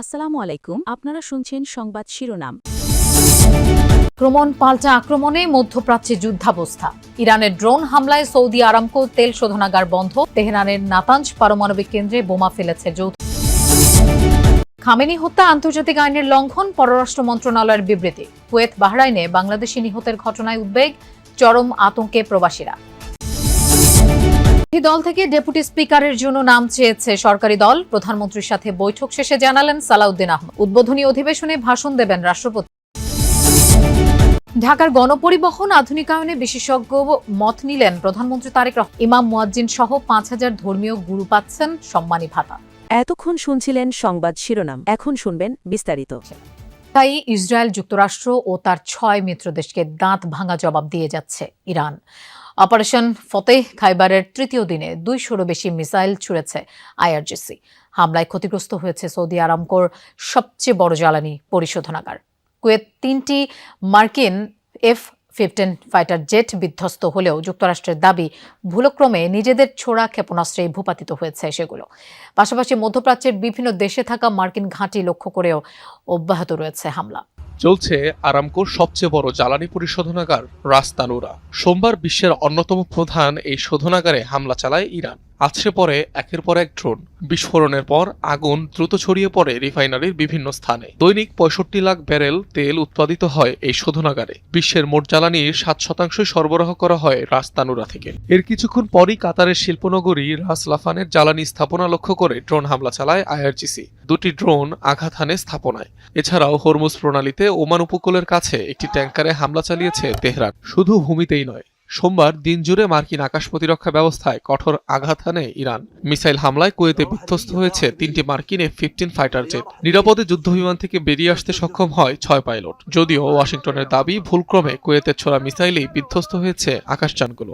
আসসালামু আলাইকুম, আপনারা শুনছেন সংবাদ শিরোনাম। আক্রমণ পাল্টা আক্রমণে মধ্যপ্রাচ্যে যুদ্ধাবস্থা। ইরানের ড্রোন হামলায় সৌদি আরামকো তেল শোধনাগার বন্ধ। তেহরানের নাতাঞ্জ পারমাণবিক কেন্দ্রে বোমা ফেলেছে যৌথ। খামেনি হত্যা আন্তর্জাতিক আইনের লঙ্ঘন, পররাষ্ট্র মন্ত্রণালয়ের বিবৃতি। কুয়েত বাহরাইনে বাংলাদেশি নিহতের ঘটনায় উদ্বেগ, চরম আতঙ্কে প্রবাসীরা। দল থেকে ডেপুটি স্পিকারের জন্য নাম চেয়েছে সরকারি দল। প্রধানমন্ত্রীর সাথে বৈঠক শেষে জানালেন সালাউদ্দিন আহমদ। উদ্বোধনী অধিবেশনে ভাষণ দেবেন রাষ্ট্রপতি। ঢাকার গণপরিবহন আধুনিকায়নে বিশেষজ্ঞ মত নিলেন প্রধানমন্ত্রী তারেক রহমান। ইমাম মুয়াজ্জিন সহ ৫,০০০ ধর্মীয় গুরু পাচ্ছেন সম্মানী ভাতা। এতক্ষণ শুনছিলেন সংবাদ শিরোনাম, এখন শুনবেন বিস্তারিত। তাই ইসরায়েল, যুক্তরাষ্ট্র ও তার ৬ মিত্র দেশকে দাঁত ভাঙা জবাব দিয়ে যাচ্ছে ইরান। অপারেশন ফতেহ খাইবারের তৃতীয় দিনে ২০০রও বেশি মিসাইল ছুড়েছে আইআরজিসি। হামলায় ক্ষতিগ্রস্ত হয়েছে সৌদি আরামকোর সবচেয়ে বড় জ্বালানি পরিশোধনাগার। কুয়েত ৩টি মার্কিন F-15 ফাইটার জেট বিধ্বস্ত হলেও যুক্তরাষ্ট্রের দাবি ভুলক্রমে নিজেদের ছোড়া ক্ষেপণাস্ত্রে ভূপাতিত হয়েছে সেগুলো। পাশাপাশি মধ্যপ্রাচ্যের বিভিন্ন দেশে থাকা মার্কিন ঘাঁটি লক্ষ্য করেও অব্যাহত রয়েছে হামলা। চলছে আরামকোর সবচেয়ে বড় জ্বালানি পরিশোধনাগার রাস তানুরা। সোমবার বিশ্বের অন্যতম প্রধান এই শোধনাগারে হামলা চালায় ইরান। আছড়ে পড়ে একের পর এক ড্রোন। বিস্ফোরণের পর আগুন দ্রুত ছড়িয়ে পড়ে রিফাইনারির বিভিন্ন স্থানে। দৈনিক ৬৫ লাখ ব্যারেল তেল উৎপাদিত হয় এই শোধনাগারে। বিশ্বের মোট জ্বালানির ৭% সরবরাহ করা হয় রাস তানুরা থেকে। এর কিছুক্ষণ পরই কাতারের শিল্পনগরী রাস লাফানের জ্বালানি স্থাপনা লক্ষ্য করে ড্রোন হামলা চালায় আইআরজিসি। দুটি ড্রোন আঘাত হানে স্থাপনায়। এছাড়াও হরমুজ প্রণালীতে ওমান উপকূলের কাছে একটি ট্যাঙ্কারে হামলা চালিয়েছে তেহরান। শুধু ভূমিতেই নয়, সোমবার দিনজুড়ে মার্কিন আকাশ প্রতিরক্ষা ব্যবস্থায় কঠোর আঘাত হানে ইরান। মিসাইল হামলায় কুয়েতে বিধ্বস্ত হয়েছে ৩টি মার্কিন F-15 ফাইটার জেট। নিরাপদে যুদ্ধবিমান থেকে বেরিয়ে আসতে সক্ষম হয় ৬ পাইলট। যদিও ওয়াশিংটনের দাবি ভুলক্রমে কুয়েতের ছোড়া মিসাইলেই বিধ্বস্ত হয়েছে আকাশযানগুলো।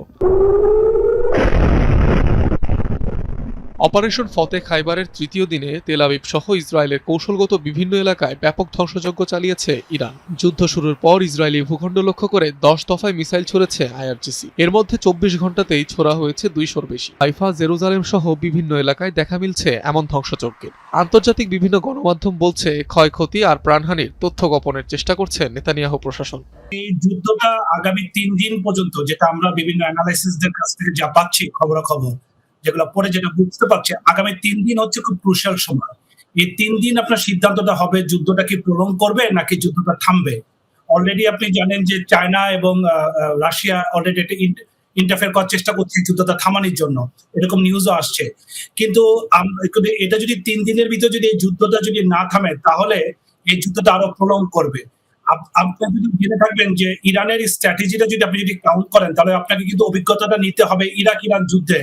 অপারেশন ফতেহ খাইবারের তৃতীয় দিনে তেল আবিব সহ ইসরায়েলের কৌশলগত বিভিন্ন এলাকায় ব্যাপক ধ্বংসযজ্ঞ চালিয়েছে ইরান। যুদ্ধ শুরুর পর ইসরায়েলি ভূখণ্ড লক্ষ্য করে ১০ দফায় মিসাইল ছুড়েছে আইআরজিসি। এর মধ্যে ২৪ ঘণ্টাতেই ছোড়া হয়েছে ২০০-র বেশি। হাইফা, জেরুজালেম সহ বিভিন্ন এলাকায় দেখা মিলছে এমন ধ্বংসযজ্ঞের। আন্তর্জাতিক বিভিন্ন গণমাধ্যম বলছে ক্ষয়ক্ষতি আর প্রাণহানির তথ্য গোপনের চেষ্টা করছে নেতানিয়াহু প্রশাসন। এই যুদ্ধটা আগামী ৩ দিন পর্যন্ত, যেটা আমরা বিভিন্ন অ্যানালাইসিসদের কাছ থেকে যা পাচ্ছি খবরাখবর, যেগুলো পরে যেটা বুঝতে পারছি, আগামী ৩ দিন হচ্ছে খুব ক্রুশিয়াল সময়। এই ৩ দিন আপনার সিদ্ধান্তটা হবে যুদ্ধটা কি প্রলং করবে নাকি যুদ্ধটা থামবে। অলরেডি আপনি জানেন যে চায়না এবং রাশিয়া অলরেডি একটা ইন্টারফেয়ার করার চেষ্টা করছে যুদ্ধটা থামানোর জন্য, এরকম নিউজও আসছে। কিন্তু এটা যদি ৩ দিনের ভিতর যদি এই যুদ্ধটা যদি না থামে, তাহলে এই যুদ্ধটা আরো প্রলং করবে। আপনি যদি জেনে থাকবেন যে ইরানের স্ট্র্যাটেজিটা যদি আপনি যদি কাউন্ট করেন, তাহলে আপনাকে কিন্তু অভিজ্ঞতাটা নিতে হবে ইরান যুদ্ধে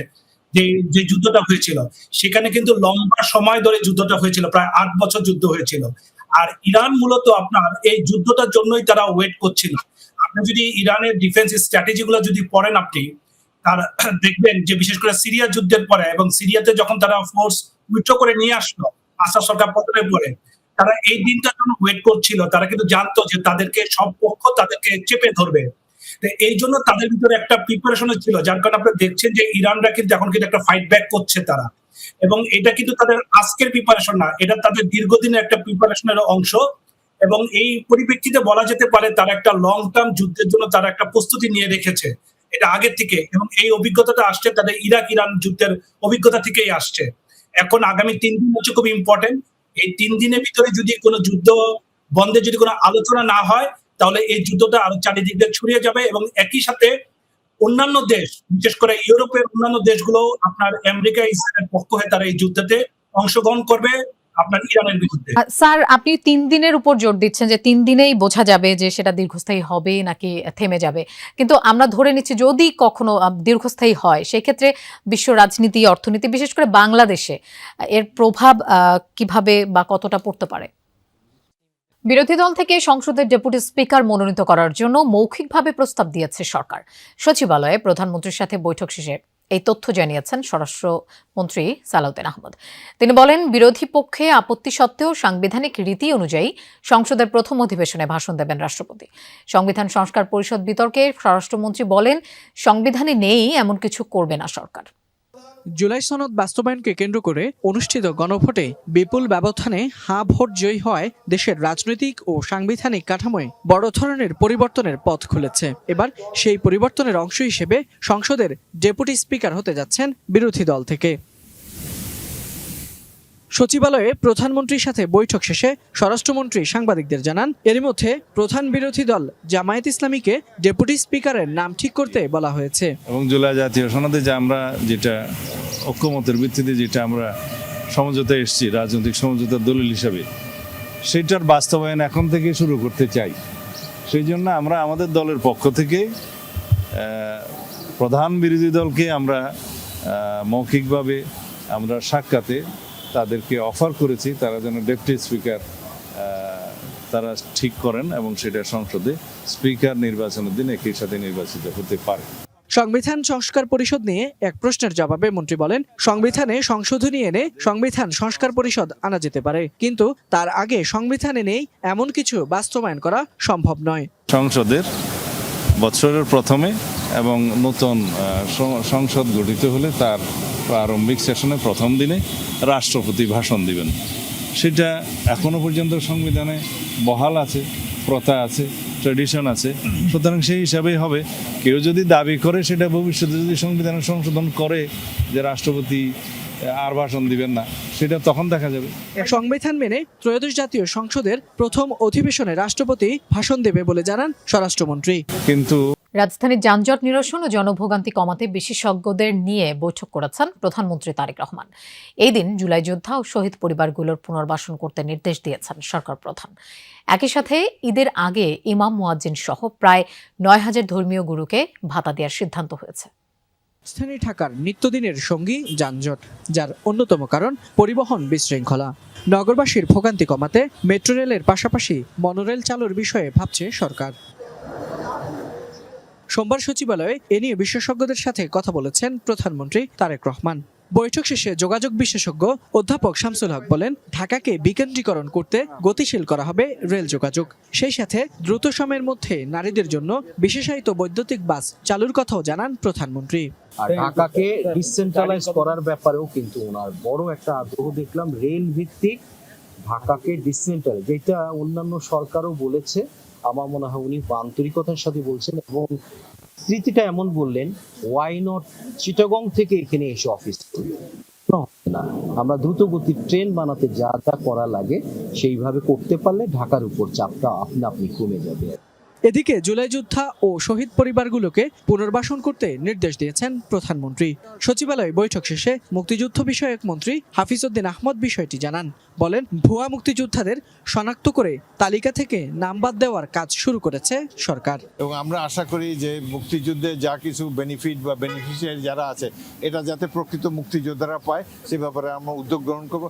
যে যুদ্ধটা হয়েছিল। সেখানে কিন্তু লম্বা সময় ধরে যুদ্ধটা হয়েছিল, প্রায় ৮ বছর যুদ্ধ হয়েছিল। আর ইরান মূলত আপনার এই যুদ্ধটার জন্যই তারা ওয়েট করছিল। আপনি যদি ইরানের ডিফেন্স স্ট্র্যাটেজি গুলো যদি পড়েন, আপনি তার দেখবেন যে বিশেষ করে সিরিয়া যুদ্ধের পরে এবং সিরিয়াতে যখন তারা ফোর্স উইথড্র করে নিয়ে আসলো আসাদ সরকার পতনের পরে, তারা এই দিনটার জন্য ওয়েট করছিল। তারা কিন্তু জানতো যে তাদেরকে সব পক্ষ তাদেরকে চেপে ধরবে। এই জন্য তাদের ভিতরে একটা প্রিপারেশন ছিল, যার কারণে আপনারা দেখছেন যে ইরানরা কিন্তু এখন কিন্তু একটা ফাইট ব্যাক করছে তারা। এবং এটা কিন্তু তাদের আজকের প্রিপারেশন না, এটা তাদের দীর্ঘদিনের একটা প্রিপারেশনের অংশ। এবং এই পরিপ্রেক্ষিতে বলা যেতে পারে তারা একটা লং টার্ম যুদ্ধের জন্য তারা একটা প্রস্তুতি নিয়ে রেখেছে এটা আগের থেকে। এবং এই অভিজ্ঞতাটা আসছে তাদের ইরান যুদ্ধের অভিজ্ঞতা থেকেই আসছে। এখন আগামী ৩ দিন হচ্ছে খুব ইম্পর্টেন্ট। এই ৩ দিনের ভিতরে যদি কোনো যুদ্ধ বন্ধে যদি কোনো আলোচনা না হয়, তাহলে এই যুদ্ধটা আরো চারিদিক দিয়ে ছড়িয়ে যাবে। এবং একই সাথে অন্যান্য দেশ, বিশেষ করে ইউরোপের অন্যান্য দেশগুলো আপনার আমেরিকা, ইসরায়েলের পক্ষ হয়ে তারা এই যুদ্ধতে অংশগ্রহণ করবে আপনার ইরানের বিরুদ্ধে। স্যার, আপনি ৩ দিনের উপর জোর দিচ্ছেন যে ৩ দিনেই বোঝা যাবে যে সেটা দীর্ঘস্থায়ী হবে নাকি থেমে যাবে। কিন্তু আমরা ধরে নিচ্ছি যদি কখনো দীর্ঘস্থায়ী হয়, সেক্ষেত্রে বিশ্ব রাজনীতি, অর্থনীতি, বিশেষ করে বাংলাদেশে এর প্রভাব কিভাবে বা কতটা পড়তে পারে? বিরোধী দল থেকে সংসদের ডেপুটি স্পিকার মনোনীত করার জন্য মৌখিকভাবে প্রস্তাব দিয়েছে সরকার। সচিবালয়ে প্রধানমন্ত্রীর সাথে বৈঠক শেষে এই তথ্য জানিয়েছেন স্বরাষ্ট্রমন্ত্রী সালাউদ্দিন আহমদ। তিনি বলেন, বিরোধী পক্ষে আপত্তি সত্ত্বেও সাংবিধানিক রীতি অনুযায়ী সংসদের প্রথম অধিবেশনে ভাষণ দেবেন রাষ্ট্রপতি। সংবিধান সংস্কার পরিষদ বিতর্কে স্বরাষ্ট্রমন্ত্রী বলেন, সংবিধানে নেই এমন কিছু করবে না সরকার। জুলাই সনদ বাস্তবায়নকে কেন্দ্র করে অনুষ্ঠিত গণভোটে বিপুল ব্যবধানে হাঁ ভোট জয়ী হওয়ায় দেশের রাজনৈতিক ও সাংবিধানিক কাঠামোয় বড় ধরনের পরিবর্তনের পথ খুলেছে। এবার সেই পরিবর্তনের অংশ হিসেবে সংসদের ডেপুটি স্পিকার হতে যাচ্ছেন বিরোধী দল থেকে। সচিবালয়ে প্রধানমন্ত্রীর সাথে বৈঠক শেষে স্বরাষ্ট্রমন্ত্রী সাংবাদিকদের জানান, এরই মধ্যে প্রধান বিরোধী দল জামায়াত ইসলামীকে ডেপুটি স্পিকারের নাম ঠিক করতে বলা হয়েছে। এবং জুলাই জাতীয় সনদে যে আমরা যেটা ঐক্যমতের ভিত্তিতে যেটা আমরা সমঝোতায় এসেছি রাজনৈতিক সমঝোতার দলিল হিসাবে, সেটার বাস্তবায়ন এখন থেকে শুরু করতে চাই। সেই জন্য আমরা আমাদের দলের পক্ষ থেকে প্রধান বিরোধী দলকে আমরা মৌখিকভাবে আমরা সাক্ষাতে তাদেরকে অফার করেছি তারা যেন ডেপুটি স্পিকার তারা ঠিক করেন এবং সেটা সংসদে স্পিকার নির্বাচনের দিন একই সাথে নির্বাচিত হতে পারে। সংবিধান সংস্কার পরিষদ নিয়ে এক প্রশ্নের জবাবে মন্ত্রী বলেন, সংবিধানে সংশোধনী এনে সংবিধান সংস্কার পরিষদ আনা যেতে পারে, কিন্তু তার আগে সংবিধানে নেই এমন কিছু বাস্তবায়ন করা সম্ভব নয়। সংসদের বছরের প্রথমে এবং নতুন সংসদ গঠিত হলে তার প্রারম্ভিক সেশনে প্রথম দিনে রাষ্ট্রপতি ভাষণ দিবেন। সেটা এখনো পর্যন্ত সংবিধানে বহাল আছে, প্রথা আছে, ট্র্যাডিশন আছে। সুতরাং সেই হিসাবেই হবে। কেউ যদি দাবি করে সেটা ভবিষ্যতে যদি সংবিধানের সংশোধন করে যে রাষ্ট্রপতি আর ভাষণ দিবেন না, সেটা তখন দেখা যাবে। সংবিধান মেনে ত্রয়োদশ জাতীয় সংসদের প্রথম অধিবেশনে রাষ্ট্রপতি ভাষণ দেবে বলে জানান স্বরাষ্ট্রমন্ত্রী। কিন্তু রাজধানীর যানজট নিরসন ও জনভোগান্তি কমাতে বিশেষজ্ঞদের নিয়ে বৈঠক করেছেন প্রধানমন্ত্রী তারেক রহমান। এই দিন জুলাই যোদ্ধা ও শহীদ পরিবারগুলোর পুনর্বাসন করতে নির্দেশ দিয়েছেন সরকার প্রধান। একই সাথে ঈদের আগে ইমাম মুয়াজ্জিন সহ প্রায় ৯,০০০ ধর্মীয় গুরুকে ভাতা দেওয়ার সিদ্ধান্ত হয়েছে। রাজধানী ঢাকার নিত্যদিনের সঙ্গী যানজট, যার অন্যতম কারণ পরিবহন বিশৃঙ্খলা। নগরবাসীর ভোগান্তি কমাতে মেট্রো রেলের পাশাপাশি মনোরেল চালুর বিষয়ে ভাবছে সরকার। সোমবার সচিবালয়ে এ নিয়ে বিশেষজ্ঞদের সাথে কথা বলেছেন প্রধানমন্ত্রী তারেক রহমান। বৈঠক শেষে যোগাযোগ বিশেষজ্ঞ অধ্যাপক শামসুল হক বলেন, ঢাকাকে বিকেন্দ্রীকরণ করতে গতিশীল করা হবে রেল যোগাযোগ। সেই সাথে দ্রুত সময়ের মধ্যে নারীদের জন্য বিশেষায়িত বৈদ্যুতিক বাস চালুর কথাও জানান প্রধানমন্ত্রী। আর ঢাকাকে ডিসেন্ট্রালাইজ করার ব্যাপারেও কিন্তু ওনার বড় একটা আগ্রহ দেখলাম। রেল ভিত্তিক ঢাকাকে ডিসেন্ট্রালাইজ, যেটা অন্যান্য সরকারও বলেছে, আমার মনে হয় উনি আন্তরিকতার সাথে বলছেন এবং স্মৃতিটা এমন বললেন, ওয়াই নট চিটাগং থেকে এখানে এসে অফিস না, আমরা দ্রুত গতির ট্রেন বানাতে যা যা করা লাগে সেইভাবে করতে পারলে ঢাকার উপর চাপটা আপনি কমে যাবে। এদিকে জুলাই যোদ্ধা ও শহীদ পরিবারগুলোকে পুনর্বাসন করতে নির্দেশ দিয়েছেন প্রধানমন্ত্রী। সচিবালয়ে বৈঠক শেষে মুক্তিযুদ্ধ বিষয়ক মন্ত্রী হাফিজউদ্দিন আহমদ বিষয়টি জানান। বলেন, ভুয়া মুক্তিযোদ্ধাদের শনাক্ত করে তালিকা থেকে নাম বাদ দেওয়ার কাজ শুরু করেছে সরকার। এবং আমরা আশা করি যে মুক্তিযুদ্ধে যা কিছু বেনিফিট বা বেনিফিশিয়ারি যারা আছে, এটা যাতে প্রকৃত মুক্তিযোদ্ধারা পায় সে ব্যাপারে আমরা উদ্যোগ গ্রহণ করব।